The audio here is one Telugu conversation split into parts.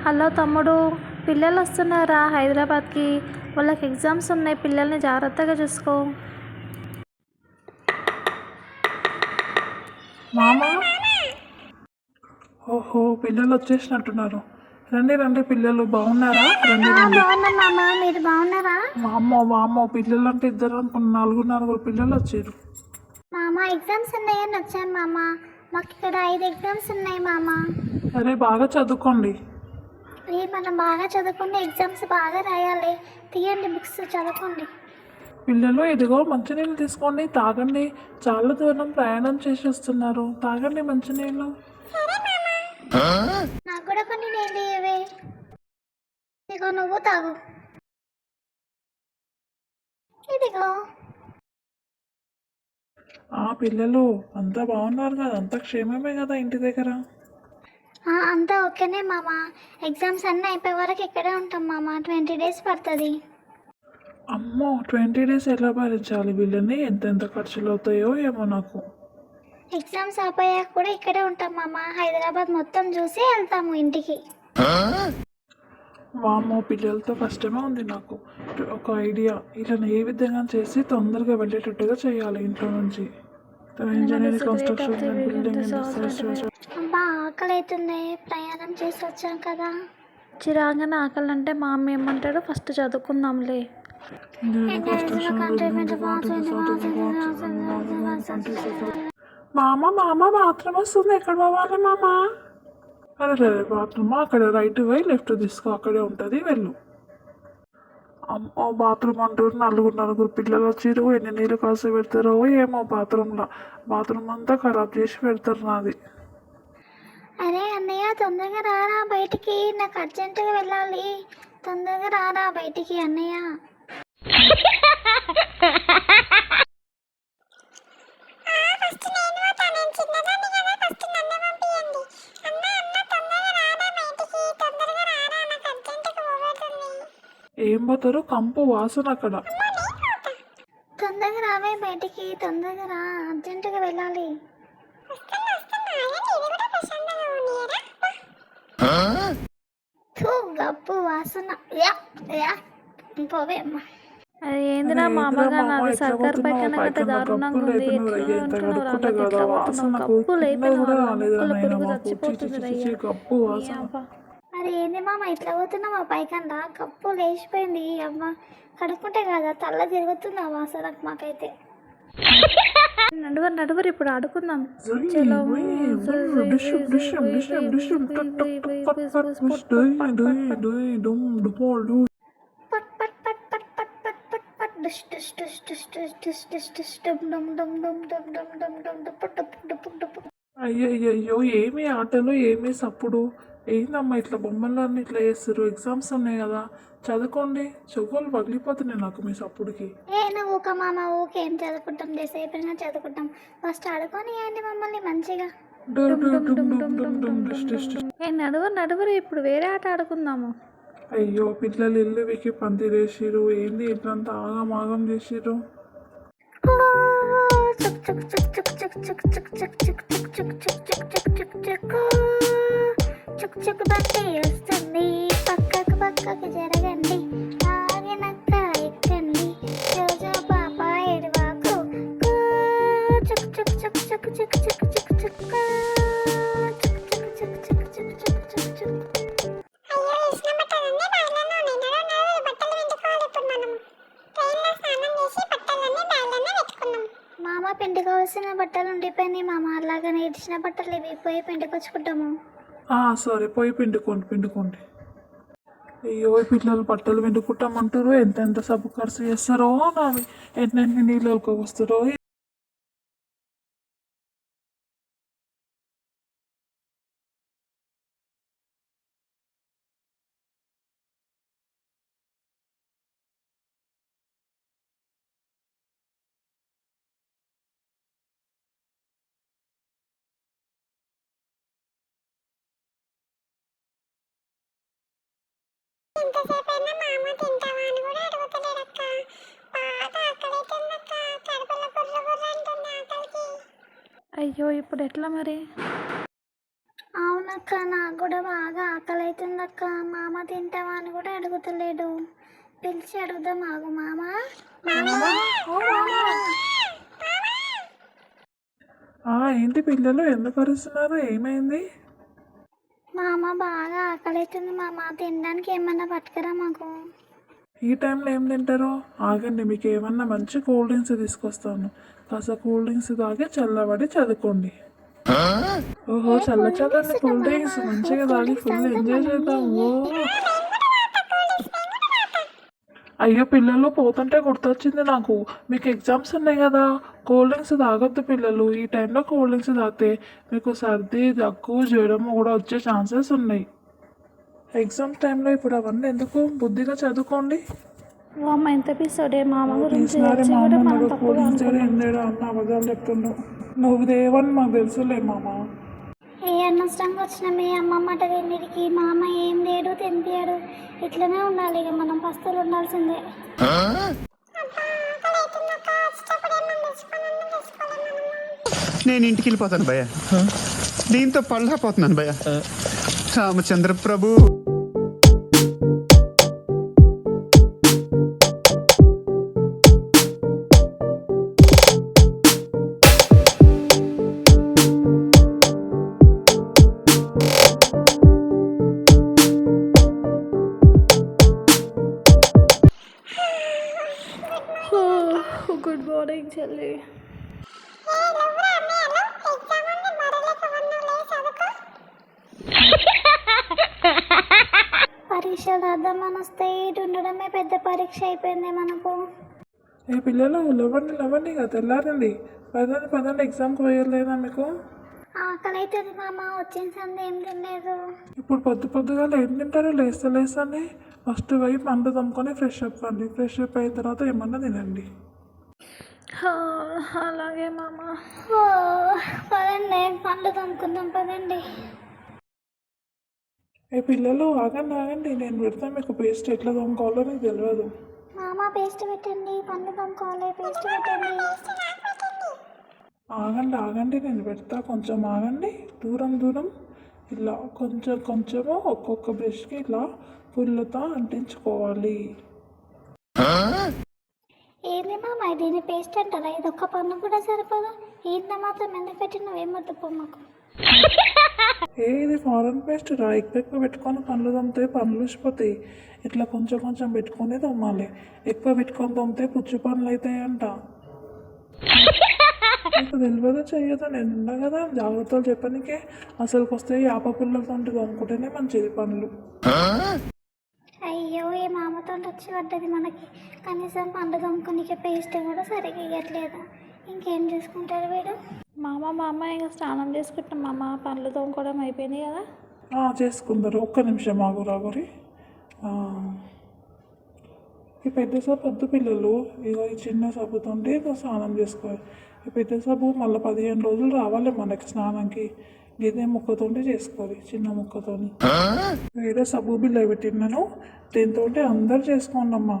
హలో తమ్ముడు, పిల్లలు వస్తున్నారా హైదరాబాద్కి? వాళ్ళకి ఎగ్జామ్స్ ఉన్నాయి. పిల్లల్ని జాగ్రత్తగా చూసుకో. మామా, ఓహో పిల్లలు వచ్చేసినట్టున్నారు. రండి రండి పిల్లలు, బాగున్నారా? రండి రండి. బాగున్నా మామ, మీరు బాగున్నారా? వామ్మో పిల్లలు అంటే ఇద్దరు అనుకున్న నలుగురు పిల్లలు వచ్చారు. మామ ఎగ్జామ్స్ ఉన్నాయని వచ్చాను మామ. మాకు ఇక్కడ 5 ఎగ్జామ్స్ ఉన్నాయి మామ. సరే బాగా చదువుకోండి. మనం బాగా చదువుకుని ఎగ్జామ్స్ బాగా రాయాలి. తీయండి బుక్స్, చదువుకోండి. పిల్లలు ఇదిగో మంచినీళ్ళు తీసుకోండి, తాగండి. చాలా దూరం ప్రయాణం చేసి వస్తున్నారు, తాగండి మంచినీళ్ళు. నాకు కూడా కొన్ని నీళ్ళు ఇవ్వే. ఇదిగో నువ్వు తాగు. ఇదిగో. పిల్లలు అంతా బాగున్నారు కదా? అంతా క్షేమమే కదా ఇంటి దగ్గర? అంతా ఓకేనే మామ. ఎగ్జామ్స్ అన్నీ అయిపోయే వరకు ఇక్కడే ఉంటాం మామ. 20 days పడుతుంది. అమ్మో 20 days ఎలా భరించాలి వీళ్ళని? ఎంత ఖర్చులు అవుతాయో ఏమో నాకు. ఎగ్జామ్స్ అయిపోయాక కూడా ఇక్కడే ఉంటాం మామ. హైదరాబాద్ మొత్తం చూసి వెళ్తాము ఇంటికి. వామ్మో పిల్లలతో కష్టమే ఉంది నాకు. ఒక ఐడియా, ఇలా ఏ విధంగా చేసి తొందరగా వెళ్ళేటట్టుగా చేయాలి ఇంట్లో నుంచి. Engineering construction building. అబ్బా ఆకలి అవుతుంది, ప్రయాణం చేసి వచ్చాం కదా. చిరాగానే ఆకలి అంటే మా అమ్మ ఏమంటాడు, ఫస్ట్ చదువుకుందాంలే. మామ బాత్రూమ్ వస్తుంది, ఎక్కడ పోవాలి మామ? అరే బాత్రూమ్ అక్కడ రైట్ పోయి లెఫ్ట్ తీసుకో, అక్కడే ఉంటుంది, వెళ్ళు. అమ్మో బాత్రూమ్ అంటారు, నలుగురు పిల్లలు వచ్చిరు. ఎన్ని నీళ్ళు కాసి పెడతారో ఏమో బాత్రూమ్ అంతా ఖరాబ్ చేసి పెడతారు నాది. అరే అన్నయ్య, తొందరగా రారా బయటికి, నాకు అర్జెంటుగా వెళ్ళాలి. తొందరగా రారా బయటికి అన్నయ్య. ఏం పోతారు, కంపు వాసన అక్కడ. తొందరగా రావే బయటికి, తొందరగా రా, అర్జెంటుగా వెళ్ళాలి. గప్పు వాసన. పోవే అమ్మా. అది ఏందిరా మా అమ్మగా, నాది సర్కార్ పైకన గట్ట దారుణంగా ఉంది. అరే ఏంది మామ ఇట్లా పోతున్నావా? పైకన్నా కప్పు లేచిపోయింది అమ్మ. కడుక్కుంటే కదా తల్ల తిరుగుతుంది ఆ వాసనకు మాకైతే. నడువరు ఇప్పుడు ఆడుకుందాం. అయ్యో ఏమి ఆటలు, ఏమి సప్పుడు? ఏందమ్మా ఇట్లా బొమ్మలన్నీ ఇట్లా చేస్తారు? ఎగ్జామ్స్ ఉన్నాయి కదా, చదువుకోండి. చెవులు పగిలిపోతున్నాయి నాకు మీ సప్పుడుకి. నువ్వు ఊక మామ, ఊకేం చదువుకుంటాం, సేపైనా చదువుకుంటాం. ఫస్ట్ ఆడుకొని ఏంటి మమ్మల్ని మంచిగా. నడువరు ఇప్పుడు వేరే ఆట ఆడుకుందాము. అయ్యో పిల్లలు ఇల్లు వికి పందిరేసిరు, ఏంది ఇట్లంతా ఆగం చేసిరు? చుక్ బండి వస్తుంది, పక్కకు జరగండి, ఆగినక్క ఎక్కండి, రోజా పాప ఎడవాకు, చుక్ చుక్ చుక్ చుక్ చుక్ చుక్ చుక్ చుక్ మామ. పిండి కావాల్సిన బట్టలు ఉండిపోయినాయి మామ. అలాగనే ఇచ్చిన బట్టలు ఇవి పోయి పిండికొచ్చుకుంటాము. సరే పోయి పిండుకోండి. అయ్యో పిల్లలు బట్టలు పిండుకుంటామంటారు, ఎంత సబ్బు ఖర్చు చేస్తారో, నావి ఎన్ని నీళ్ళు వస్తారో. అయ్యో ఇప్పుడు ఎట్లా మరి? అవునక్క, నాకు కూడా బాగా ఆకలి అవుతుందక్క. మామ తింటావా అని కూడా అడుగుతలేడు. పిలిచి అడుగుదాం, ఆగు మామ. ఏంటి పిల్లలు ఎందుకు అరుస్తున్నారు? ఏమైంది? మామ బాగా ఆకలి అవుతుంది మామ, తినడానికి ఏమన్నా పట్టుకురా మాకు. ఈ టైంలో ఏం తింటారు? ఆగండి, మీకు ఏమన్నా మంచి కూల్ డ్రింక్స్ తీసుకొస్తాను. కాస్త కూల్ డ్రింక్స్ తాగి చల్లబడి చదువుకోండి. ఓహో, చల్లని కూల్ డ్రింక్స్ మంచిగా తాగి ఫుల్ ఎంజాయ్ చేద్దాం. అయ్యో పిల్లలు, పోతుంటే గుర్తొచ్చింది నాకు, మీకు ఎగ్జామ్స్ ఉన్నాయి కదా. కూల్ డ్రింక్స్ తాగొద్దు పిల్లలు. ఈ టైంలో కూల్ డ్రింక్స్ తాగితే మీకు సర్ది, దగ్గు, జ్వరం కూడా వచ్చే ఛాన్సెస్ ఉన్నాయి. ఎగ్జామ్స్ టైంలో ఇప్పుడు అవన్నీ ఎందుకు? బుద్ధిగా చదువుకోండి. అమ్మ ఎంత పిస్తాడే మామ గురించి తీసినారే వచ్చి మా కూడా అమ్మ మనం నాకు తప్పుగా పోలీస్ అనుకున్నాం. ఎందేడా అన్న అబద్ధాలు చెప్తుండు. నువ్వు దేవని మాకు తెలుసులే మామ. ఏ అనవసరంగా వచ్చిన మీ అమ్మ మాట తిండికి మామ ఏం లేడు, తినిపించాడు. ఇట్లనే ఉండాలి ఇక, మనం పస్తులు ఉండాల్సిందే. నేను ఇంటికి వెళ్ళిపోతాను భయ్య. దీంతో పళ్ళపోతున్నాను భయ్య. రామచంద్ర ప్రభు. గుడ్ మార్నింగ్ చెల్లి. పరీక్షలు రాద్దామని వస్తే ఇటు ఉండడమే పెద్ద పరీక్ష అయిపోయింది మనకు. ఏ పిల్లలు, లవండి కదా, తెల్లారండి. పదండి ఎగ్జామ్కి పోయలేదా మీకు? ఆకలి అవుతుంది మామ, వచ్చిన సంది ఏం తినలేదు. ఇప్పుడు పొద్దుగా ఏం తింటారో లేస్తానే ఫస్ట్ పోయి పండ్లు తమ్ముకొని ఫ్రెష్ అప్ అండి. ఫ్రెష్ అప్ అయిన తర్వాత ఏమన్నా తినండి. అలాగే మామ. ఓ, పదండి పండ్లు తమ్ముకుందాం, పదండి. ఏ పిల్లలు, ఆగండి, నేను పెడతాను మీకు పేస్ట్. ఎట్లా తమ్ముకోవాలో మీకు తెలియదు. మామ పేస్ట్ పెట్టండి, పండ్లు తమ్ముకోవాలి, పేస్ట్ పెట్టండి. ఆగండి, నేను పెడతా. కొంచెం ఆగండి, దూరం ఇలా కొంచెము ఒక్కొక్క బ్రష్కి ఇలా పుల్లతో అంటించుకోవాలి. ఏంది మామ, దీని పేస్ట్ అంటారా? ఇది ఒక్క పన్ను కూడా సరిపోదు. ఇంత మాత్రం ఎందుకు పెట్టి నువ్వేమొద్దు పో మాకు. ఇది ఫారెన్ పేస్ట్ రా. ఎక్కువ పెట్టుకొని పండ్లు తమ్మితే పండ్లు ఊసిపోతాయి. ఇట్లా కొంచెం పెట్టుకొని తమ్మాలి. ఎక్కువ పెట్టుకొని తమ్మితే పుచ్చు పండ్లు అవుతాయంట. నీకు తెలియదు చెయ్యదు, నేను ఉన్నా కదా జాగ్రత్తలు చెప్పడానికే. అసలుకి వస్తే యాప పుల్లలతో తమ్ముకుంటేనే మంచిది పండ్లు. అయ్యో, ఈ మామతో వచ్చి పడ్డది మనకి. కనీసం పండు తమ్ముకునికి పేస్ట్ కూడా సరిగ్గా ఇవ్వట్లేదు. ఇంకేం చేసుకుంటారు వీడు? మామ ఇంకా స్నానం చేసుకుంటాం మామ. పండ్లు తోముకోవడం అయిపోయింది కదా. చేసుకుందరు. ఒక్క నిమిషం ఆగు రాగురి. ఈ పెద్ద సబ్బు వద్దు పిల్లలు. ఇగో ఈ చిన్న సబ్బుతోండి స్నానం చేసుకోవాలి. ఈ పెద్ద సబ్బు మళ్ళీ 15 రోజులు రావాలి మనకి స్నానంకి. ఇదే ముక్కతోటి చేసుకోవాలి, చిన్న ముక్కతోని. వేరే సబ్బు బిల్ల పెట్టినాను, దీంతో అందరు చేసుకోండి అమ్మా.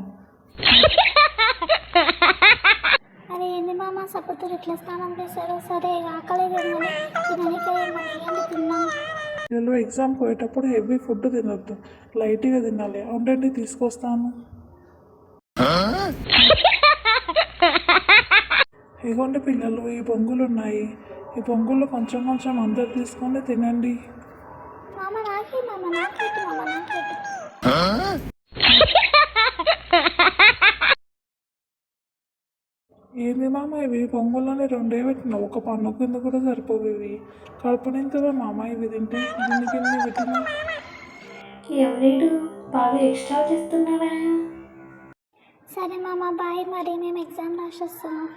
అరే ఏంది మామ, సబ్బుతో ఇట్లా స్నానం చేశారు? సరే, ఆకలి తిన్నాం. పిల్లలు ఎగ్జామ్కి పోయేటప్పుడు హెవీ ఫుడ్ తినొద్దు, లైట్గా తినాలి. ఉండండి, తీసుకొస్తాను. ఇగోండి పిల్లలు, ఈ బొంగులు ఉన్నాయి. ఈ బొంగులు కొంచెం అందరు తీసుకొని తినండి. మామ నాకే, మామ నాకెట్టు, మామ నాకెట్టు. ఏంది మామ, ఇవి బొంగులని 2 పెట్టినావు. ఒక పన్ను కింద కూడా సరిపోవు ఇవి. కడుపు నింతదా మామ ఇవి తింటే? దీనికి పెట్టినా ఎవరు బాగా ఎక్స్ట్రా చేస్తున్నారా? సరే మామ, బాయ్. మరి మేము ఎగ్జామ్ రాసి వస్తున్నాం.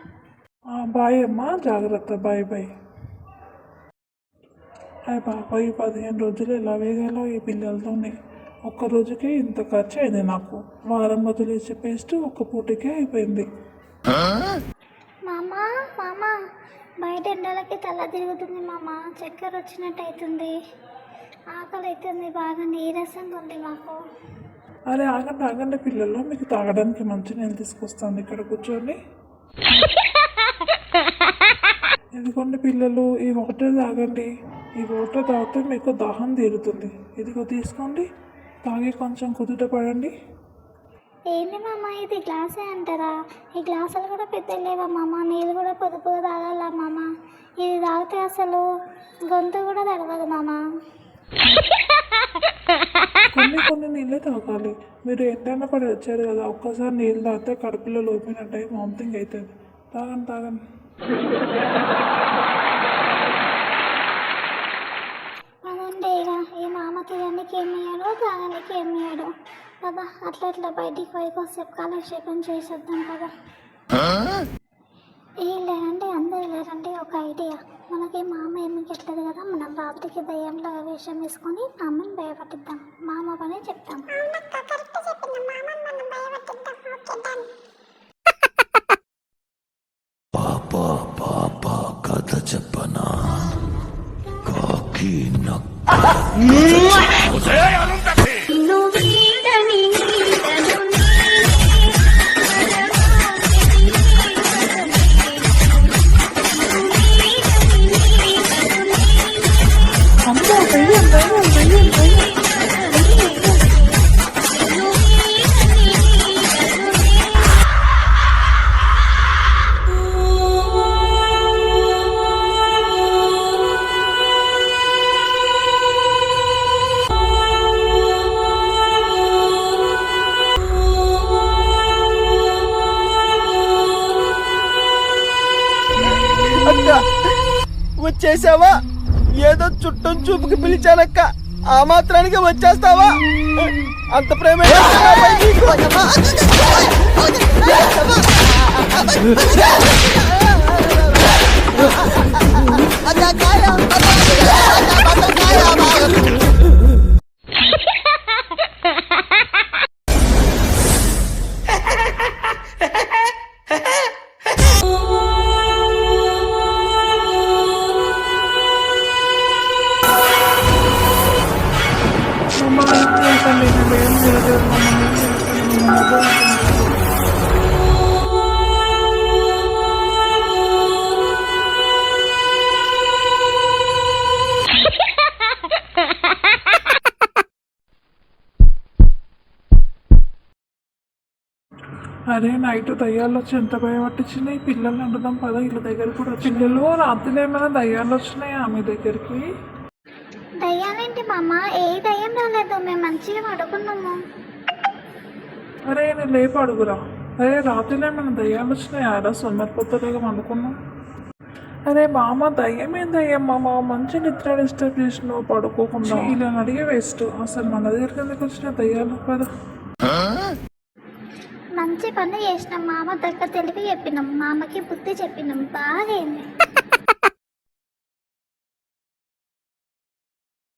బాయ్ అమ్మా, జాగ్రత్త. బాయ్. అయ్య బాబాయ్, 15 రోజులు ఎలా వేగాలో ఈ పిల్లలతోనే. ఒక్క రోజుకి ఇంత ఖర్చు అయింది నాకు. వారం రోజులు ఇచ్చే పేస్ట్ ఒక్క పూటకే అయిపోయింది. మామ బయట ఎండలకి తల తిరుగుతుంది మామ, చక్కెర వచ్చినట్టు అవుతుంది. ఆకలి అవుతుంది బాగా, నీరసంగా ఉంది మాకు. అరే ఆగండి పిల్లలు, మీకు తాగడానికి మంచి నేను తీసుకొస్తాను. ఇక్కడ కూర్చోండి. ఇదిగోండి పిల్లలు, ఈ వాటర్ తాగండి. ఈ వాటర్ తాగితే మీకు దాహం తీరుతుంది. ఇదిగో తీసుకోండి, తాగి కొంచెం కుదుట పడండి. ఏంది మామ ఇది గ్లాసే అంటారా? ఈ గ్లాసులు కూడా పెద్ద లేవా మామ? నీళ్ళు కూడా పొదుపుగా తాగాల మామ. ఇది తాగితే అసలు గొంతు కూడా తడవదు మామ. కొన్ని నీళ్ళే తాగాలి. మీరు ఎంతైనా పడి వచ్చారు కదా, ఒక్కసారి నీళ్ళు తాగితే కడుపులో లోపినట్టు వామిటింగ్ అవుతుంది. తాగండి తాగండి. అదండి ఇక ఈ మామ తినడానికి ఏమయ్యాడో తాగడానికి ఏమయ్యాడో కదా. అట్లా అట్లా బయటికి పోయి కొద్దిసేపు కాలక్షేపం చేసేద్దాం కదా. ఏం లేదంటే అందరూ లేదంటే ఒక ఐడియా. మనకి మామ ఏమి ఎట్లేదు కదా, మనం రాత్రికి దయ్యంలో వేషం వేసుకొని మామని భయపట్టిద్దాం. మామ పని చెప్తాం. కథ చెప్పనా కాకి వచ్చేసావా? ఏదో చుట్టం చూపుకి పిలిచానక్క, ఆ మాత్రానికి వచ్చేస్తావా? అంత ప్రేమ అరే నైట్ దయ్యాలు వచ్చి ఎంత భయం పట్టించినాయి. పిల్లల్ని అంటున్నాం పద ఇళ్ళ దగ్గర కూడా. పిల్లలు రాత్రిలో ఏమైనా దయ్యాలు వచ్చినాయా మీ దగ్గరికి? దయ్యాలేంటి మామ? ఏ దయ్యం రాలేదు, మేము మంచిగా పడుకున్నాము. అరే నేను లేపు అడుగురా. అరే రాత్రిలో ఏమైనా దయ్యాలు వచ్చినాయా? రా సొమ్మరిపోతలేగా అనుకున్నాం. అరే మామ దయ్యం ఏం దయ్యం మామ, మంచి నిద్ర డిస్టర్బ్ చేసినావు పడుకోకుండా. ఇలా అడిగే వేస్ట్. అసలు మన దగ్గరికి ఎందుకు వచ్చిన దయ్యాలు కదా. మంచి పని చేసినాం మామ దగ్గర తెలివి చెప్పినాం, మామకి బుద్ధి చెప్పినాం. బాగా